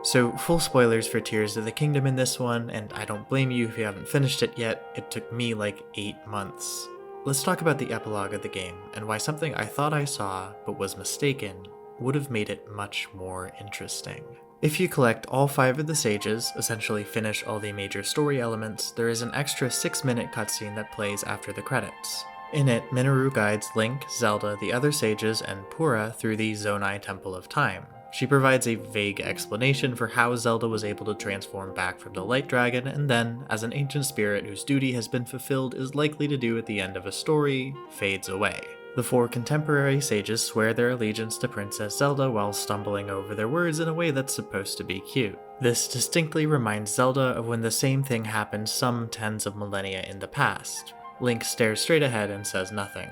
So, full spoilers for Tears of the Kingdom in this one, and I don't blame you if you haven't finished it yet, it took me like 8 months. Let's talk about the epilogue of the game, and why something I thought I saw, but was mistaken, would have made it much more interesting. If you collect all 5 of the sages, essentially finish all the major story elements, there is an extra 6-minute cutscene that plays after the credits. In it, Minoru guides Link, Zelda, the other sages, and Purah through the Zonai Temple of Time. She provides a vague explanation for how Zelda was able to transform back from the Light Dragon, and then, as an ancient spirit whose duty has been fulfilled is likely to do at the end of a story, fades away. The 4 contemporary sages swear their allegiance to Princess Zelda while stumbling over their words in a way that's supposed to be cute. This distinctly reminds Zelda of when the same thing happened some tens of millennia in the past. Link stares straight ahead and says nothing.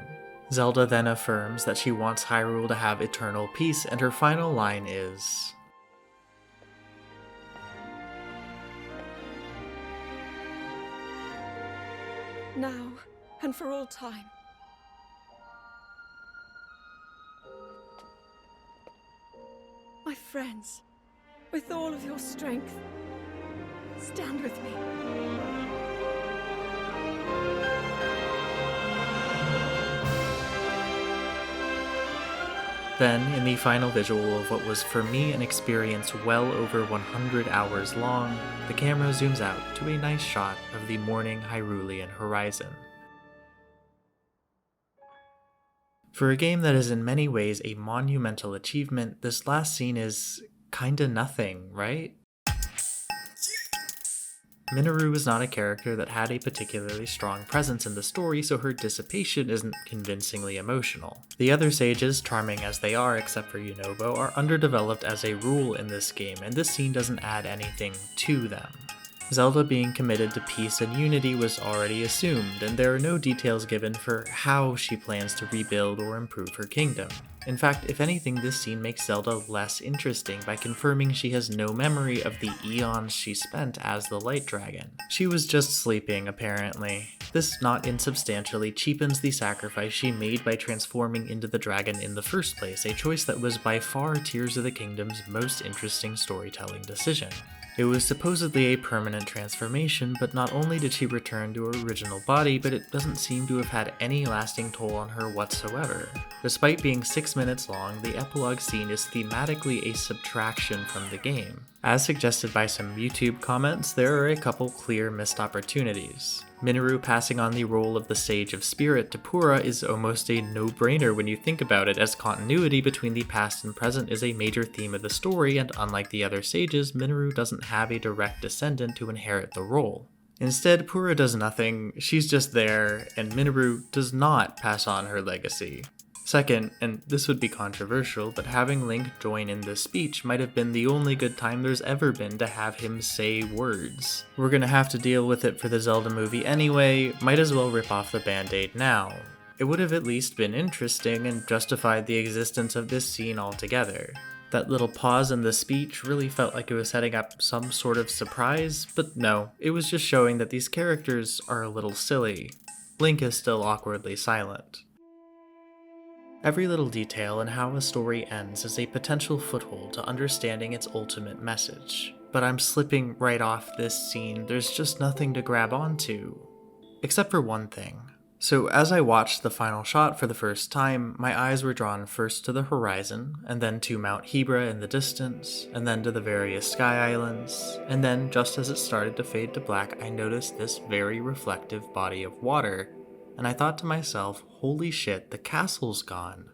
Zelda then affirms that she wants Hyrule to have eternal peace, and her final line is, "Now and for all time." My friends, with all of your strength, stand with me. Then, in the final visual of what was for me an experience well over 100 hours long, the camera zooms out to a nice shot of the morning Hyrulean horizon. For a game that is in many ways a monumental achievement, this last scene is kinda nothing, right? Minoru is not a character that had a particularly strong presence in the story, so her dissipation isn't convincingly emotional. The other sages, charming as they are except for Yunobo, are underdeveloped as a rule in this game, and this scene doesn't add anything to them. Zelda being committed to peace and unity was already assumed, and there are no details given for how she plans to rebuild or improve her kingdom. In fact, if anything, this scene makes Zelda less interesting by confirming she has no memory of the eons she spent as the Light Dragon. She was just sleeping, apparently. This not insubstantially cheapens the sacrifice she made by transforming into the dragon in the first place, a choice that was by far Tears of the Kingdom's most interesting storytelling decision. It was supposedly a permanent transformation, but not only did she return to her original body, but it doesn't seem to have had any lasting toll on her whatsoever. Despite being 6 minutes long, the epilogue scene is thematically a subtraction from the game. As suggested by some YouTube comments, there are a couple clear missed opportunities. Minoru passing on the role of the Sage of Spirit to Purah is almost a no-brainer when you think about it, as continuity between the past and present is a major theme of the story, and unlike the other sages, Minoru doesn't have a direct descendant to inherit the role. Instead, Purah does nothing, she's just there, and Minoru does not pass on her legacy. Second, and this would be controversial, but having Link join in this speech might have been the only good time there's ever been to have him say words. We're gonna have to deal with it for the Zelda movie anyway, might as well rip off the band-aid now. It would have at least been interesting and justified the existence of this scene altogether. That little pause in the speech really felt like it was setting up some sort of surprise, but no, it was just showing that these characters are a little silly. Link is still awkwardly silent. Every little detail in how a story ends is a potential foothold to understanding its ultimate message. But I'm slipping right off this scene, there's just nothing to grab onto. Except for one thing. So as I watched the final shot for the first time, my eyes were drawn first to the horizon, and then to Mount Hebra in the distance, and then to the various sky islands, and then just as it started to fade to black, I noticed this very reflective body of water, and I thought to myself, holy shit, the castle's gone.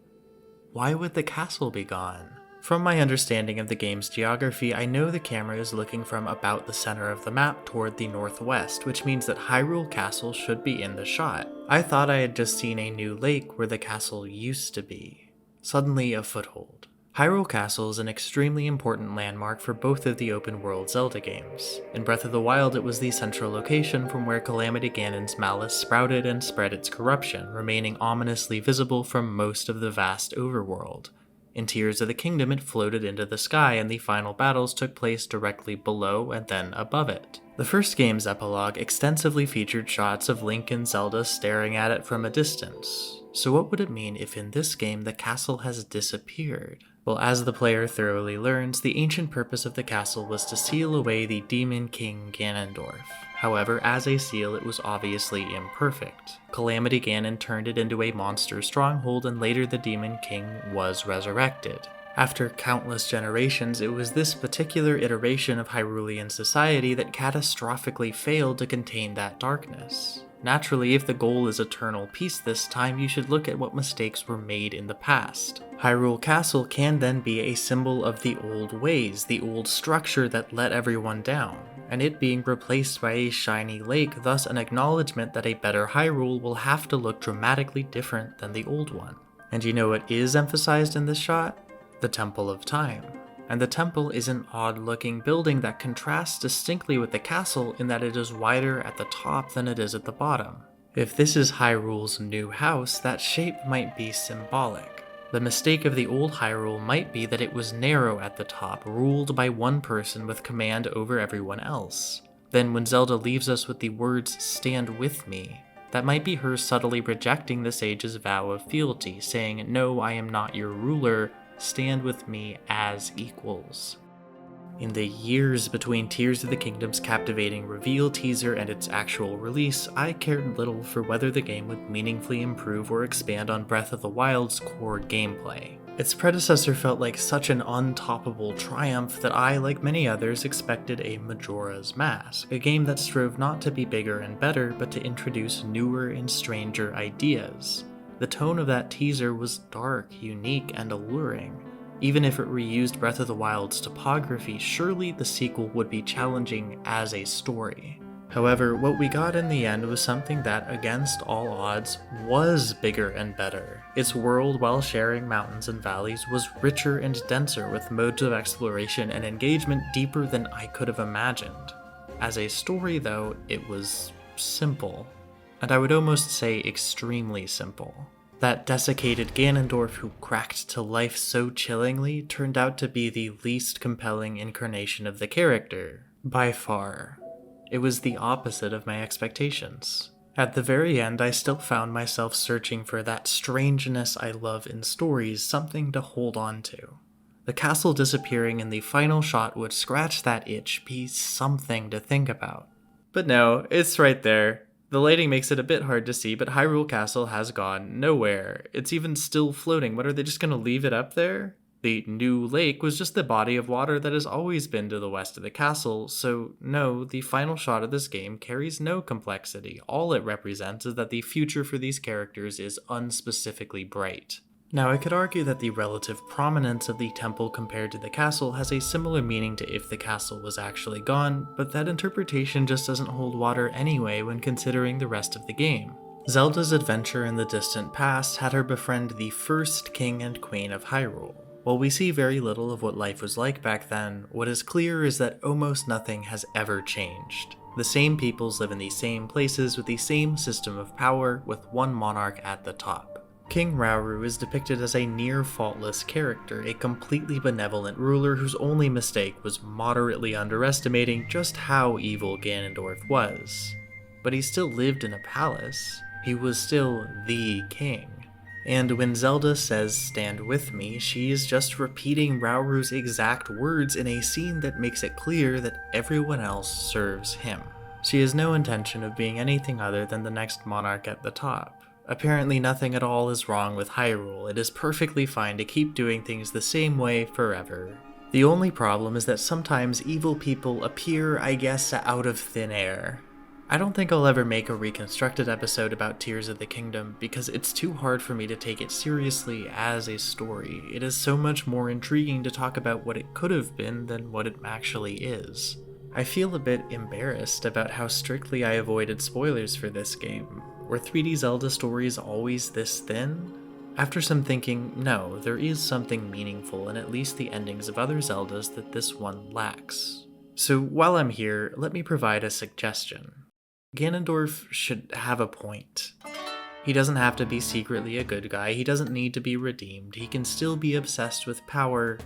Why would the castle be gone? From my understanding of the game's geography, I know the camera is looking from about the center of the map toward the northwest, which means that Hyrule Castle should be in the shot. I thought I had just seen a new lake where the castle used to be. Suddenly a foothold. Hyrule Castle is an extremely important landmark for both of the open-world Zelda games. In Breath of the Wild, it was the central location from where Calamity Ganon's malice sprouted and spread its corruption, remaining ominously visible from most of the vast overworld. In Tears of the Kingdom, it floated into the sky, and the final battles took place directly below and then above it. The first game's epilogue extensively featured shots of Link and Zelda staring at it from a distance. So what would it mean if in this game the castle has disappeared? Well, as the player thoroughly learns, the ancient purpose of the castle was to seal away the Demon King Ganondorf. However, as a seal, it was obviously imperfect. Calamity Ganon turned it into a monster stronghold, and later the Demon King was resurrected. After countless generations, it was this particular iteration of Hyrulean society that catastrophically failed to contain that darkness. Naturally, if the goal is eternal peace this time, you should look at what mistakes were made in the past. Hyrule Castle can then be a symbol of the old ways, the old structure that let everyone down, and it being replaced by a shiny lake, thus an acknowledgement that a better Hyrule will have to look dramatically different than the old one. And you know what is emphasized in this shot? The Temple of Time. And the temple is an odd-looking building that contrasts distinctly with the castle in that it is wider at the top than it is at the bottom. If this is Hyrule's new house, that shape might be symbolic. The mistake of the old Hyrule might be that it was narrow at the top, ruled by one person with command over everyone else. Then when Zelda leaves us with the words, "Stand with me," that might be her subtly rejecting the sage's vow of fealty, saying, "No, I am not your ruler, stand with me as equals." In the years between Tears of the Kingdom's captivating reveal teaser and its actual release, I cared little for whether the game would meaningfully improve or expand on Breath of the Wild's core gameplay. Its predecessor felt like such an untoppable triumph that I, like many others, expected a Majora's Mask, a game that strove not to be bigger and better, but to introduce newer and stranger ideas. The tone of that teaser was dark, unique, and alluring. Even if it reused Breath of the Wild's topography, surely the sequel would be challenging as a story. However, what we got in the end was something that, against all odds, was bigger and better. Its world, while sharing mountains and valleys, was richer and denser, with modes of exploration and engagement deeper than I could have imagined. As a story, though, it was simple. And I would almost say extremely simple. That desiccated Ganondorf who cracked to life so chillingly turned out to be the least compelling incarnation of the character, by far. It was the opposite of my expectations. At the very end, I still found myself searching for that strangeness I love in stories, something to hold on to. The castle disappearing in the final shot would scratch that itch, be something to think about. But no, it's right there. The lighting makes it a bit hard to see, but Hyrule Castle has gone nowhere. It's even still floating. What, are they just going to leave it up there? The new lake was just the body of water that has always been to the west of the castle, so no, the final shot of this game carries no complexity. All it represents is that the future for these characters is unspecifically bright. Now, I could argue that the relative prominence of the temple compared to the castle has a similar meaning to if the castle was actually gone, but that interpretation just doesn't hold water anyway when considering the rest of the game. Zelda's adventure in the distant past had her befriend the first king and queen of Hyrule. While we see very little of what life was like back then, what is clear is that almost nothing has ever changed. The same peoples live in the same places with the same system of power, with one monarch at the top. King Rauru is depicted as a near-faultless character, a completely benevolent ruler whose only mistake was moderately underestimating just how evil Ganondorf was. But he still lived in a palace. He was still the king. And when Zelda says, "Stand with me," she is just repeating Rauru's exact words in a scene that makes it clear that everyone else serves him. She has no intention of being anything other than the next monarch at the top. Apparently nothing at all is wrong with Hyrule. It is perfectly fine to keep doing things the same way forever. The only problem is that sometimes evil people appear, I guess, out of thin air. I don't think I'll ever make a reconstructed episode about Tears of the Kingdom because it's too hard for me to take it seriously as a story. It is so much more intriguing to talk about what it could have been than what it actually is. I feel a bit embarrassed about how strictly I avoided spoilers for this game. Were 3D Zelda stories always this thin? After some thinking, no, there is something meaningful in at least the endings of other Zeldas that this one lacks. So while I'm here, let me provide a suggestion. Ganondorf should have a point. He doesn't have to be secretly a good guy, he doesn't need to be redeemed, he can still be obsessed with power,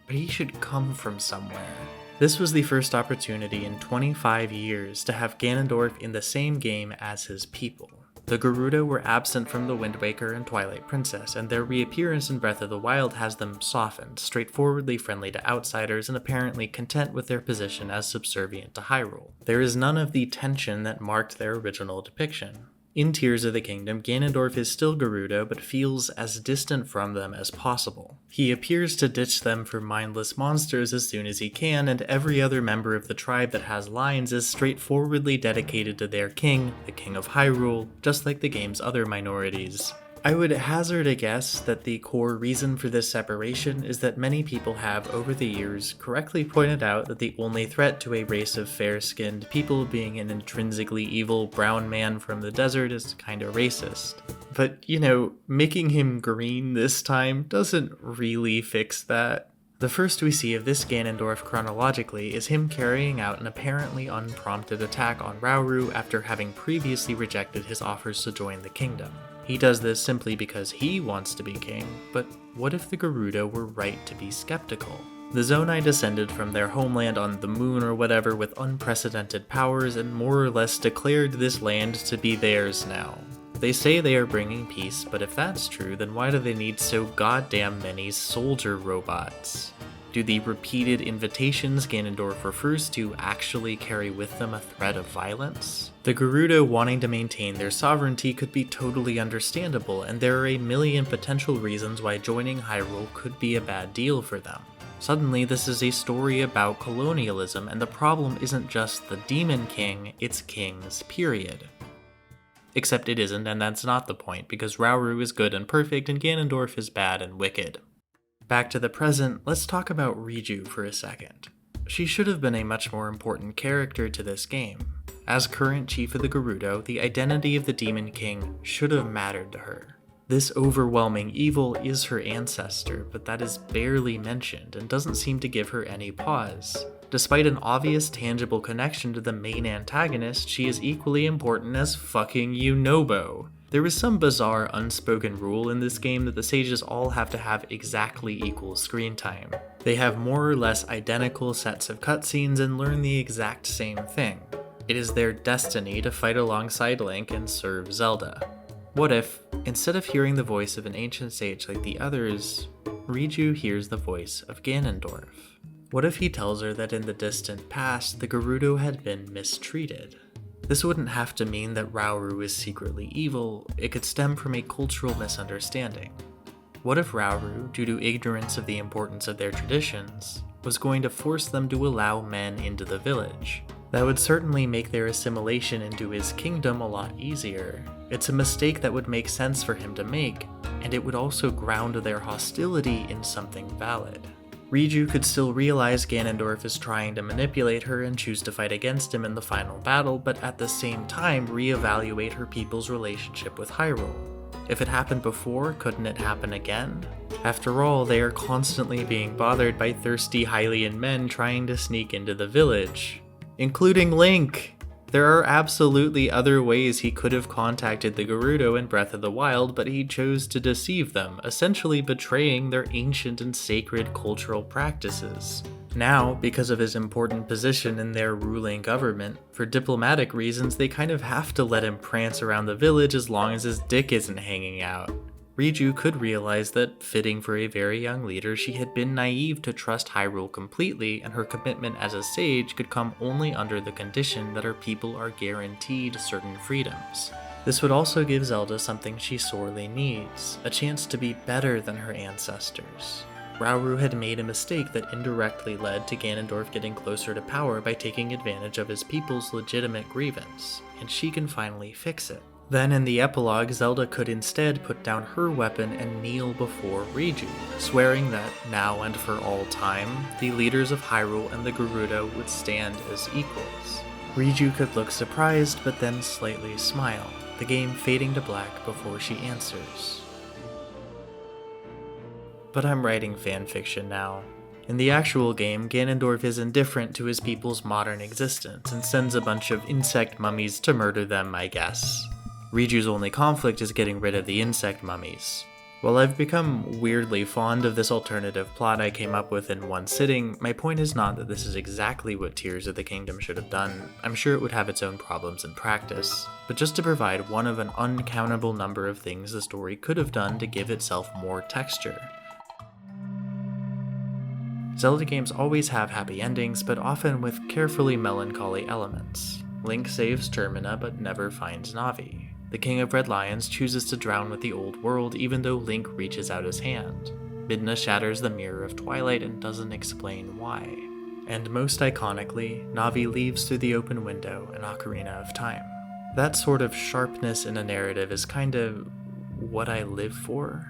but he should come from somewhere. This was the first opportunity in 25 years to have Ganondorf in the same game as his people. The Gerudo were absent from the Wind Waker and Twilight Princess, and their reappearance in Breath of the Wild has them softened, straightforwardly friendly to outsiders, and apparently content with their position as subservient to Hyrule. There is none of the tension that marked their original depiction. In Tears of the Kingdom, Ganondorf is still Gerudo, but feels as distant from them as possible. He appears to ditch them for mindless monsters as soon as he can, and every other member of the tribe that has lines is straightforwardly dedicated to their king, the King of Hyrule, just like the game's other minorities. I would hazard a guess that the core reason for this separation is that many people have, over the years, correctly pointed out that the only threat to a race of fair-skinned people being an intrinsically evil brown man from the desert is kinda racist. But, making him green this time doesn't really fix that. The first we see of this Ganondorf chronologically is him carrying out an apparently unprompted attack on Rauru after having previously rejected his offers to join the kingdom. He does this simply because he wants to be king, but what if the Gerudo were right to be skeptical? The Zonai descended from their homeland on the moon or whatever with unprecedented powers and more or less declared this land to be theirs now. They say they are bringing peace, but if that's true, then why do they need so goddamn many soldier robots? Do the repeated invitations Ganondorf refers to actually carry with them a threat of violence? The Gerudo wanting to maintain their sovereignty could be totally understandable, and there are a million potential reasons why joining Hyrule could be a bad deal for them. Suddenly, this is a story about colonialism, and the problem isn't just the Demon King, it's kings, period. Except it isn't, and that's not the point, because Rauru is good and perfect, and Ganondorf is bad and wicked. Back to the present, let's talk about Riju for a second. She should have been a much more important character to this game. As current chief of the Gerudo, the identity of the Demon King should have mattered to her. This overwhelming evil is her ancestor, but that is barely mentioned and doesn't seem to give her any pause. Despite an obvious tangible connection to the main antagonist, she is equally important as fucking Yunobo. There is some bizarre unspoken rule in this game that the sages all have to have exactly equal screen time. They have more or less identical sets of cutscenes and learn the exact same thing. It is their destiny to fight alongside Link and serve Zelda. What if, instead of hearing the voice of an ancient sage like the others, Riju hears the voice of Ganondorf? What if he tells her that in the distant past, the Gerudo had been mistreated? This wouldn't have to mean that Rauru is secretly evil, it could stem from a cultural misunderstanding. What if Rauru, due to ignorance of the importance of their traditions, was going to force them to allow men into the village? That would certainly make their assimilation into his kingdom a lot easier. It's a mistake that would make sense for him to make, and it would also ground their hostility in something valid. Riju could still realize Ganondorf is trying to manipulate her and choose to fight against him in the final battle, but at the same time reevaluate her people's relationship with Hyrule. If it happened before, couldn't it happen again? After all, they are constantly being bothered by thirsty Hylian men trying to sneak into the village. Including Link! There are absolutely other ways he could have contacted the Gerudo in Breath of the Wild, but he chose to deceive them, essentially betraying their ancient and sacred cultural practices. Now, because of his important position in their ruling government, for diplomatic reasons they kind of have to let him prance around the village as long as his dick isn't hanging out. Riju could realize that, fitting for a very young leader, she had been naive to trust Hyrule completely, and her commitment as a sage could come only under the condition that her people are guaranteed certain freedoms. This would also give Zelda something she sorely needs, a chance to be better than her ancestors. Rauru had made a mistake that indirectly led to Ganondorf getting closer to power by taking advantage of his people's legitimate grievance, and she can finally fix it. Then in the epilogue, Zelda could instead put down her weapon and kneel before Riju, swearing that, now and for all time, the leaders of Hyrule and the Gerudo would stand as equals. Riju could look surprised, but then slightly smile, the game fading to black before she answers. But I'm writing fanfiction now. In the actual game, Ganondorf is indifferent to his people's modern existence and sends a bunch of insect mummies to murder them, I guess. Riju's only conflict is getting rid of the insect mummies. While I've become weirdly fond of this alternative plot I came up with in one sitting, my point is not that this is exactly what Tears of the Kingdom should have done. I'm sure it would have its own problems in practice, but just to provide one of an uncountable number of things the story could have done to give itself more texture. Zelda games always have happy endings, but often with carefully melancholy elements. Link saves Termina but never finds Navi. The King of Red Lions chooses to drown with the old world even though Link reaches out his hand. Midna shatters the Mirror of Twilight and doesn't explain why. And most iconically, Navi leaves through the open window in Ocarina of Time. That sort of sharpness in a narrative is kind of what I live for.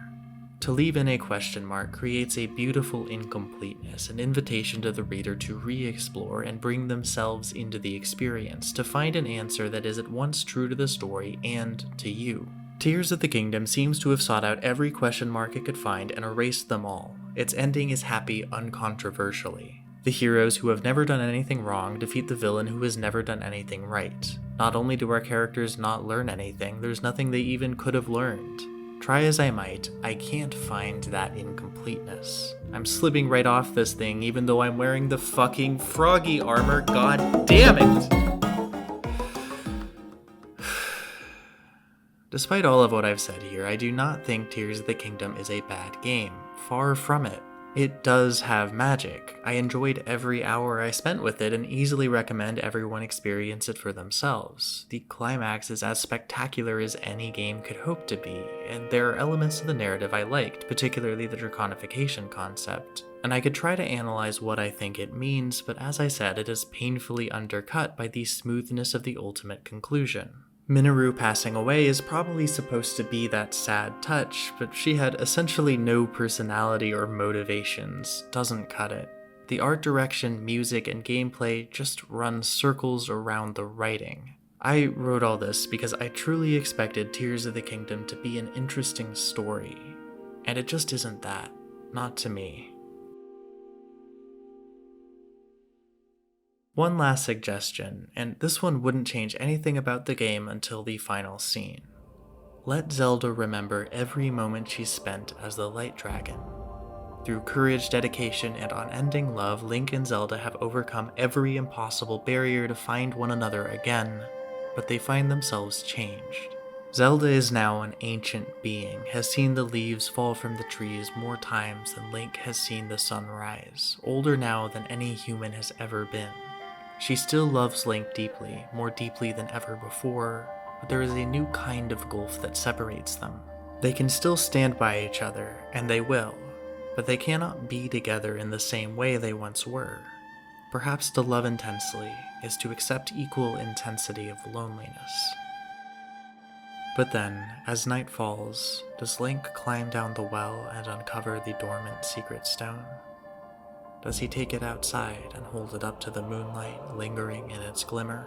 To leave in a question mark creates a beautiful incompleteness, an invitation to the reader to re-explore and bring themselves into the experience, to find an answer that is at once true to the story and to you. Tears of the Kingdom seems to have sought out every question mark it could find and erased them all. Its ending is happy uncontroversially. The heroes who have never done anything wrong defeat the villain who has never done anything right. Not only do our characters not learn anything, there's nothing they even could have learned. Try as I might, I can't find that incompleteness. I'm slipping right off this thing even though I'm wearing the fucking froggy armor, god damn it! Despite all of what I've said here, I do not think Tears of the Kingdom is a bad game. Far from it. It does have magic. I enjoyed every hour I spent with it and easily recommend everyone experience it for themselves. The climax is as spectacular as any game could hope to be, and there are elements of the narrative I liked, particularly the draconification concept. And I could try to analyze what I think it means, but as I said, it is painfully undercut by the smoothness of the ultimate conclusion. Minoru passing away is probably supposed to be that sad touch, but she had essentially no personality or motivations. Doesn't cut it. The art direction, music, and gameplay just run circles around the writing. I wrote all this because I truly expected Tears of the Kingdom to be an interesting story, and it just isn't that. Not to me. One last suggestion, and this one wouldn't change anything about the game until the final scene. Let Zelda remember every moment she spent as the Light Dragon. Through courage, dedication, and unending love, Link and Zelda have overcome every impossible barrier to find one another again, but they find themselves changed. Zelda is now an ancient being, has seen the leaves fall from the trees more times than Link has seen the sun rise, older now than any human has ever been. She still loves Link deeply, more deeply than ever before, but there is a new kind of gulf that separates them. They can still stand by each other, and they will, but they cannot be together in the same way they once were. Perhaps to love intensely is to accept equal intensity of loneliness. But then, as night falls, does Link climb down the well and uncover the dormant secret stone? Does he take it outside and hold it up to the moonlight, lingering in its glimmer?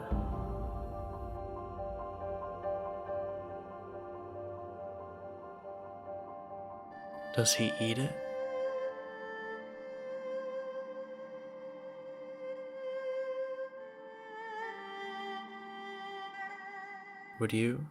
Does he eat it? Would you?